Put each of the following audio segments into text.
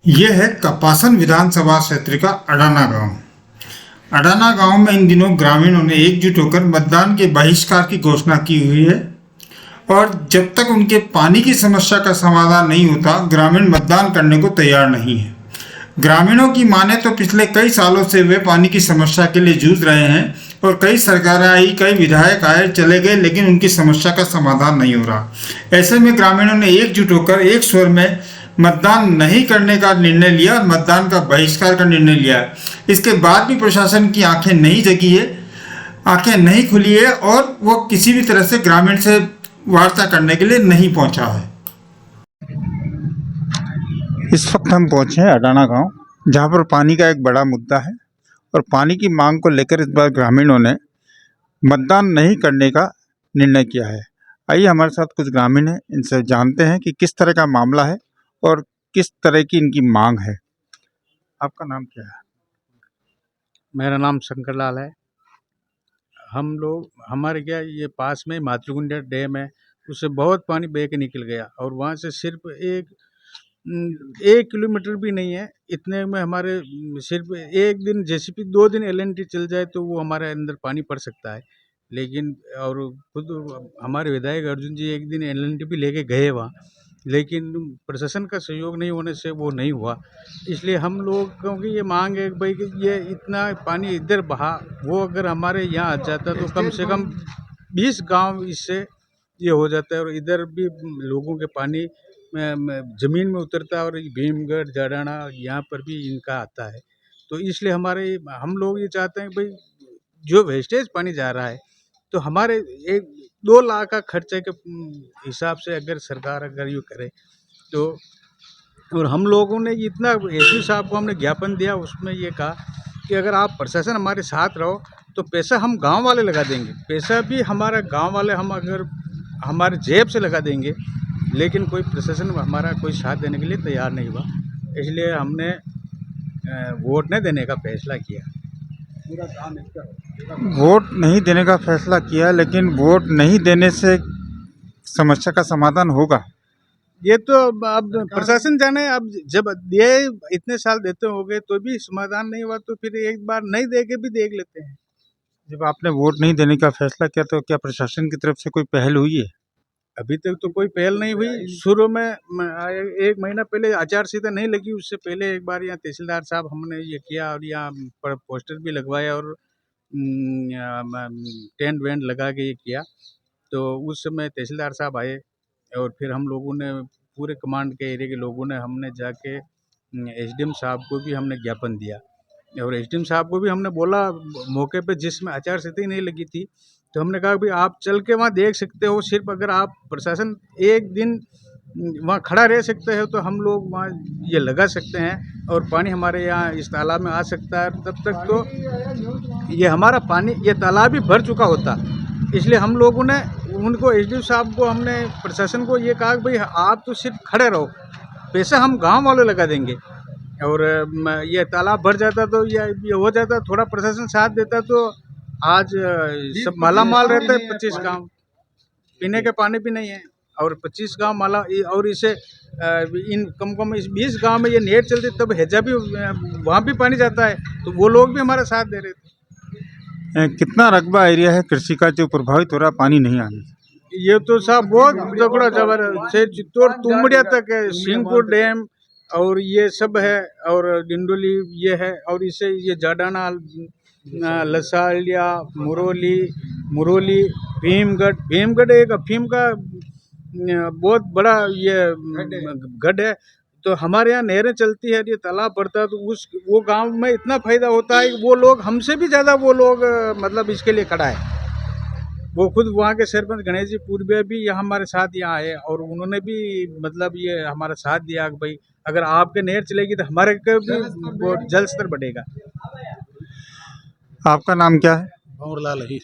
ये है कपासन विधानसभा क्षेत्र का अडाना गांव। अडाना गांव में इन दिनों ग्रामीणों ने एकजुट होकर मतदान के बहिष्कार की घोषणा की हुई है और जब तक उनके पानी की समस्या का समाधान नहीं होता, ग्रामीण मतदान करने को तैयार नहीं है। ग्रामीणों की माने तो पिछले कई सालों से वे पानी की समस्या के लिए जूझ रहे हैं और कई सरकारें आई, कई विधायक आए चले गए, लेकिन उनकी समस्या का समाधान नहीं हो रहा। ऐसे में ग्रामीणों ने एकजुट होकर एक स्वर में मतदान नहीं करने का निर्णय लिया और मतदान का बहिष्कार का निर्णय लिया है। इसके बाद भी प्रशासन की आंखें नहीं जगी है, आंखें नहीं खुली है और वो किसी भी तरह से ग्रामीण से वार्ता करने के लिए नहीं पहुंचा है। इस वक्त हम पहुंचे हैं अडाना गांव, जहां पर पानी का एक बड़ा मुद्दा है और पानी की मांग को लेकर इस बार ग्रामीणों ने मतदान नहीं करने का निर्णय किया है। आइए हमारे साथ कुछ ग्रामीण हैं, इनसे जानते हैं कि किस तरह का मामला है और किस तरह की इनकी मांग है। आपका नाम क्या है? मेरा नाम शंकर लाल है। हम लोग हमारे क्या ये पास में मातृकुंड डैम है, उससे बहुत पानी बह के निकल गया और वहाँ से सिर्फ 1 किलोमीटर भी नहीं है, इतने में हमारे सिर्फ एक दिन जेसीबी 2 दिन एलएनटी चल जाए तो वो हमारे अंदर पानी पड़ सकता है। लेकिन और खुद हमारे विधायक अर्जुन जी एक दिन एलएनटी भी लेके गए वहाँ, लेकिन प्रशासन का सहयोग नहीं होने से वो नहीं हुआ। इसलिए हम लोगों की ये मांग है कि भाई कि ये इतना पानी इधर बहा, वो अगर हमारे यहाँ आ जाता तो कम से कम 20 गांव इससे ये हो जाता है और इधर भी लोगों के पानी ज़मीन में उतरता है और भीमगढ़ जाडाना यहाँ पर भी इनका आता है। तो इसलिए हम लोग ये चाहते हैं कि भाई जो वेस्टेज पानी जा रहा है तो हमारे 1-2 लाख का खर्चे के हिसाब से अगर सरकार अगर यूँ करे तो। और हम लोगों ने इतना एसपी साहब को हमने ज्ञापन दिया, उसमें ये कहा कि अगर आप प्रशासन हमारे साथ रहो तो पैसा हम गांव वाले लगा देंगे, पैसा भी हमारा गांव वाले हम अगर हमारे जेब से लगा देंगे, लेकिन कोई प्रशासन हमारा कोई साथ देने के लिए तैयार नहीं हुआ। इसलिए हमने वोट नहीं देने का फैसला किया। वोट नहीं देने का फैसला किया, लेकिन वोट नहीं देने से समस्या का समाधान होगा? ये तो अब प्रशासन जाने, अब जब ये इतने साल देते हो गए तो भी समाधान नहीं हुआ तो फिर एक बार नहीं दे के भी देख लेते हैं। जब आपने वोट नहीं देने का फैसला किया तो क्या प्रशासन की तरफ से कोई पहल हुई है? अभी तक तो कोई पहल नहीं हुई। शुरू में 1 महीना पहले आचार संहिता नहीं लगी, उससे पहले एक बार यहाँ तहसीलदार साहब हमने ये किया और यहाँ पर पोस्टर भी लगवाया और टेंट वेंट लगा के ये किया। तो उस समय तहसीलदार साहब आए और फिर हम लोगों ने पूरे कमांड के एरिया के लोगों ने हमने जाके एसडीएम साहब को भी हमने ज्ञापन दिया और एसडीएम साहब को भी हमने बोला मौके पे, जिसमें आचार संहिता ही नहीं लगी थी, तो हमने कहा भाई आप चल के वहाँ देख सकते हो, सिर्फ अगर आप प्रशासन एक दिन वहाँ खड़ा रह सकते हो तो हम लोग वहाँ ये लगा सकते हैं और पानी हमारे यहाँ इस तालाब में आ सकता है। तब तक तो ये हमारा पानी ये तालाब ही भर चुका होता। इसलिए हम लोगों ने उनको एसडीओ साहब को हमने प्रशासन को ये कहा कि भाई आप तो सिर्फ खड़े रहो, पैसा हम गांव वाले लगा देंगे और ये तालाब भर जाता तो ये हो जाता, थोड़ा प्रशासन साथ देता तो आज सब माला माल रहता है। 25 गांव पीने के पानी भी नहीं है और 25 गांव माला, और इसे इन कम इस 20 गांव में ये नेट चलती तब हैजा भी वहाँ भी पानी जाता है, तो वो लोग भी हमारा साथ दे रहे थे। कितना रकबा एरिया है कृषि का जो प्रभावित हो रहा पानी नहीं आने से? ये तो साहब बहुत तगड़ा जबर से चित्तौड़ तुमड़िया तक है, सिंहपुर डैम और ये सब है और डिंडोली ये है और इसे ये जाडाना, लसालिया, मुरोली, भीमगढ़ एक अफीम का बहुत बड़ा ये गढ़ है। तो हमारे यहाँ नहरें चलती है, ये तालाब बढ़ता है तो वो गांव में इतना फायदा होता है कि वो लोग हमसे भी ज़्यादा वो लोग मतलब इसके लिए खड़ा है। वो खुद वहाँ के सरपंच गणेश जी पूर्वे भी यहाँ हमारे साथ यहाँ आए और उन्होंने भी मतलब ये हमारा साथ दिया कि भाई अगर आपके नहर चलेगी तो हमारे का भी वो जल स्तर बढ़ेगा। आपका नाम क्या है? भंवरलाल ही।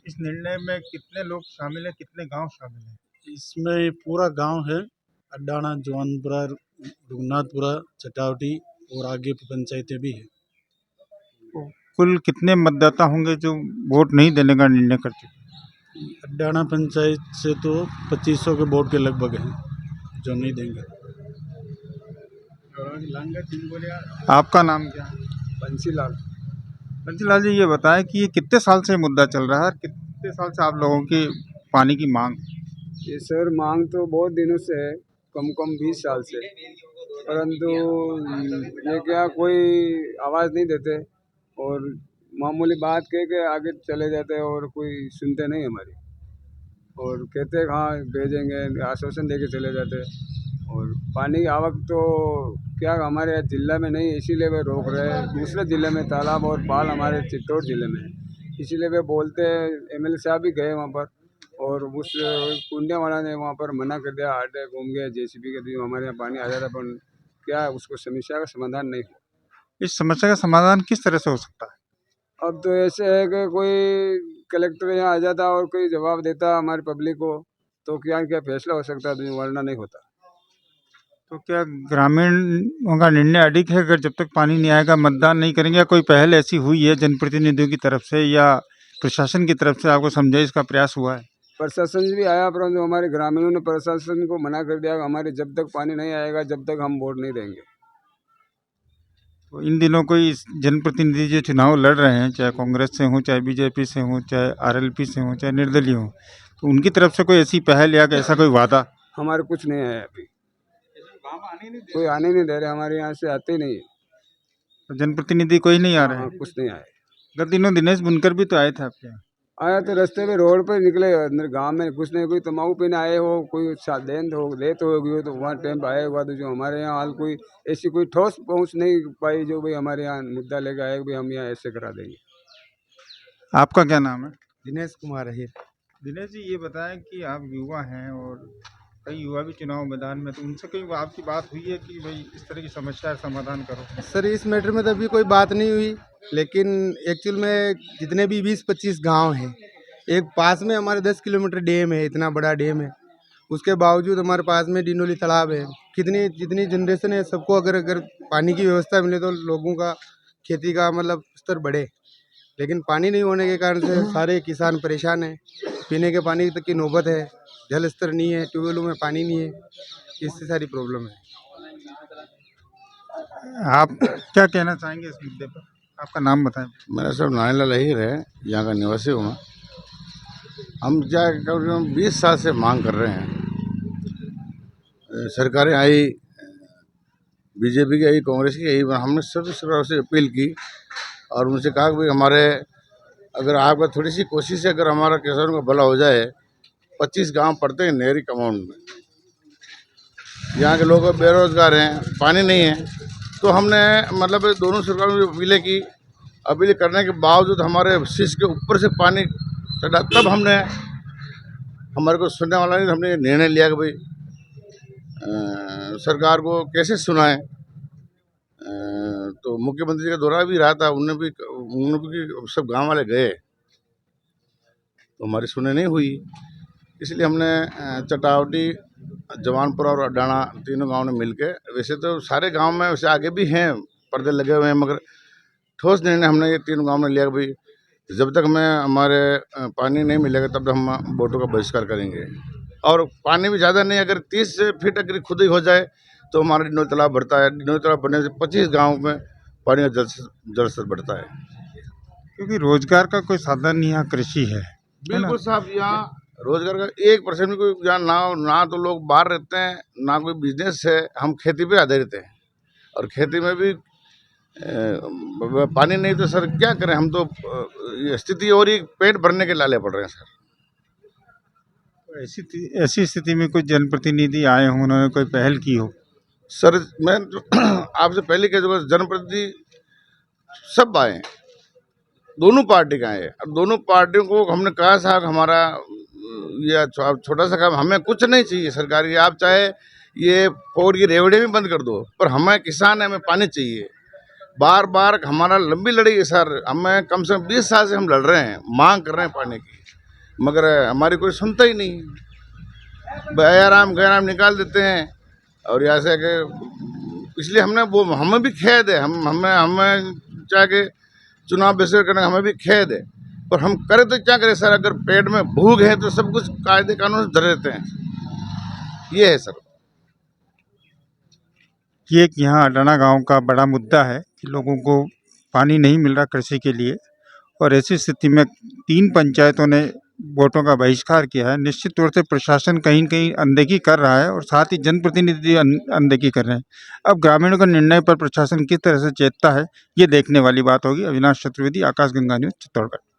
इस निर्णय में कितने लोग शामिल हैं, कितने गांव शामिल हैं? इसमें पूरा गांव है, अड्डाना, जवानपुरा, रघुनाथपुरा, चटावटी और आगे पंचायतें भी है। कुल कितने मतदाता होंगे जो वोट नहीं देने का निर्णय करते? अड्डाना पंचायत से तो 2500 के वोट के लगभग हैं जो नहीं देंगे। आपका नाम क्या है? बंसीलाल। बंसीलाल जी, ये बताएं कि ये कितने साल से मुद्दा चल रहा है और कितने साल से आप लोगों की पानी की मांग? ये सर मांग तो बहुत दिनों से है, कम 20 साल से, परंतु ये क्या कोई आवाज़ नहीं देते और मामूली बात कह के आगे चले जाते हैं और कोई सुनते नहीं हमारी, और कहते हैं हाँ भेजेंगे, आश्वासन दे के चले जाते हैं। और पानी की आवक तो क्या हमारे यहाँ जिला में नहीं है, इसीलिए वे रोक रहे हैं। दूसरे ज़िले में तालाब और पाल हमारे चित्तौड़ ज़िले में है, इसीलिए वे बोलते हैं। एमएलए साहब भी गए वहाँ पर और उस पुण्य वाला ने वहाँ पर मना कर दिया, आटे घूम गए जेसीबी के दी, हमारे यहाँ पानी आ जाता, पर क्या उसको समस्या का समाधान नहीं हुआ। इस समस्या का समाधान किस तरह से हो सकता है? अब तो ऐसे है कि कोई कलेक्टर यहाँ आ जाता और कोई जवाब देता हमारी पब्लिक को, तो क्या क्या फैसला हो सकता है, वरना नहीं होता। तो क्या ग्रामीणों का निर्णय अडिग है, अगर जब तक पानी नहीं आएगा मतदान नहीं करेंगे? या कोई पहल ऐसी हुई है जनप्रतिनिधियों की तरफ से या प्रशासन की तरफ से, आपको समझाइश का प्रयास हुआ है? प्रशासन भी आया, परंतु हमारे ग्रामीणों ने प्रशासन को मना कर दिया कि हमारे जब तक पानी नहीं आएगा जब तक हम वोट नहीं देंगे। तो इन दिनों कोई जनप्रतिनिधि जो चुनाव लड़ रहे हैं, चाहे कांग्रेस से हो, चाहे बीजेपी से हो, चाहे आरएलपी से हो, चाहे निर्दलीय हो, तो उनकी तरफ से कोई ऐसी पहल या ऐसा कोई वादा? हमारे कुछ नहीं है अभी, कोई आने नहीं दे रहे, हमारे यहाँ से आते ही नहीं है। तो जनप्रतिनिधि कोई नहीं आ रहे हाँ, हैं? कुछ नहीं आए। गत दिनों दिनेश बुनकर भी तो आए थे आपके यहाँ। आया तो रास्ते में रोड पर निकले, अंदर गांव में कुछ नहीं, कोई तम्बाकू पीने आए हो, कोई देत होगी हो, तो वहाँ टाइम पर आए हुआ, तो जो हमारे यहाँ हाल कोई ऐसी कोई ठोस पहुँच नहीं पाई जो भाई हमारे यहाँ मुद्दा लेकर आए भाई हम यहाँ ऐसे करा देंगे। आपका क्या नाम है? दिनेश कुमार है। दिनेश जी, ये बताएं कि आप युवा हैं और कई युवा भी चुनाव मैदान में, तो उनसे कोई आपकी बात हुई है कि भाई इस तरह की समस्या का समाधान करो? सर इस मैटर में तो अभी कोई बात नहीं हुई, लेकिन एक्चुअल में जितने भी 20-25 गांव हैं, एक पास में हमारे 10 किलोमीटर डैम है, इतना बड़ा डैम है, उसके बावजूद हमारे पास में डिंडोली तालाब है। कितनी जितनी जनरेशन है सबको अगर अगर पानी की व्यवस्था मिले तो लोगों का खेती का मतलब स्तर बढ़े, लेकिन पानी नहीं होने के कारण से सारे किसान परेशान हैं। पीने के पानी तक की नौबत है, जल स्तर नहीं है, ट्यूबवेलों में पानी नहीं है, इससे सारी प्रॉब्लम है। आप क्या कहना चाहेंगे इस मुद्दे पर? आपका नाम बताएं। मेरा सब नारायणलाल अहीर है, यहाँ का निवासी हूँ मैं। हम क्या कम 20 साल से मांग कर रहे हैं। सरकारें आई, बीजेपी की आई, कांग्रेस की आई, हमने सब सरकारों से अपील की और उनसे कहा कि भाई हमारे अगर आपका थोड़ी सी कोशिश है, अगर हमारा किसानों का भला हो जाए। 25 गांव पड़ते हैं नहरी कमांड में, यहाँ के लोग बेरोजगार हैं, पानी नहीं है, तो हमने मतलब दोनों सरकारों से अपीलें की। अपील करने के बावजूद हमारे शीश के ऊपर से पानी चढ़ा, तब हमने हमारे को सुनने वाला नहीं, हमने निर्णय लिया कि भाई सरकार को कैसे सुनाएं। तो मुख्यमंत्री का दौरा भी रहा था, उन्होंने भी सब गांव वाले गए, तो हमारी सुने नहीं हुई। इसलिए हमने चटावटी, जवानपुर और अडाना तीनों गांव ने मिलके, वैसे तो सारे गांव में वैसे आगे भी हैं, पर्दे लगे हुए हैं, मगर ठोस निर्णय हमने ये तीनों गांव में लिया कि भाई जब तक हमें हमारे पानी नहीं मिलेगा तब तक हम वोटों का बहिष्कार करेंगे। और पानी भी ज़्यादा नहीं, अगर 30 फीट अगर खुद ही हो जाए तो हमारा डिंडोली तालाब बढ़ता है। डिंडोली तालाब बढ़ने से 25 गाँव में पानी का जल स्तर बढ़ता है। क्योंकि रोजगार का कोई साधन यहाँ कृषि है। बिल्कुल साहब, यहाँ रोजगार का 1% भी कोई यहाँ ना तो लोग बाहर रहते हैं, ना कोई बिजनेस है। हम खेती पे आधारित हैं और खेती में भी पानी नहीं तो सर क्या करें हम, तो ये स्थिति और ही पेट भरने के लाले पड़ रहे हैं सर। तो ऐसी स्थिति में कोई जनप्रतिनिधि आए हों, उन्होंने कोई पहल की हो? सर मैं आपसे पहले कह दूँगा, जनप्रतिनिधि सब आए, दोनों पार्टी का आए। अब दोनों पार्टियों को हमने कहा साहब हमारा यह छोटा सा काम, हमें कुछ नहीं चाहिए सरकारी, आप चाहे ये फोड़ की रेवड़े भी बंद कर दो, पर हमें किसान है, हमें पानी चाहिए। बार बार हमारा लंबी लड़ाई है सर, हमें कम से कम 20 साल से हम लड़ रहे हैं, मांग कर रहे हैं पानी की, मगर हमारी कोई सुनता ही नहीं। बयाराम गयाराम निकाल देते हैं और यहाँ से इसलिए हमने वो हमें भी खेद है, हमें चाहे कि चुनाव बहिष्कार करने हमें भी खेद है, पर हम करें तो क्या करें सर। अगर पेट में भूख है तो सब कुछ कायदे कानून से धर देते हैं, ये है सर। देखिए कि यहाँ अडाना गांव का बड़ा मुद्दा है कि लोगों को पानी नहीं मिल रहा कृषि के लिए, और ऐसी स्थिति में 3 पंचायतों ने वोटों का बहिष्कार किया है। निश्चित तौर से प्रशासन कहीं न कहीं अनदेखी कर रहा है और साथ ही जनप्रतिनिधि अनदेखी कर रहे हैं। अब ग्रामीणों के निर्णय पर प्रशासन किस तरह से चेतता है, ये देखने वाली बात होगी। अविनाश चतुर्वेदी, आकाशगंगा न्यूज़, चित्तौड़गढ़।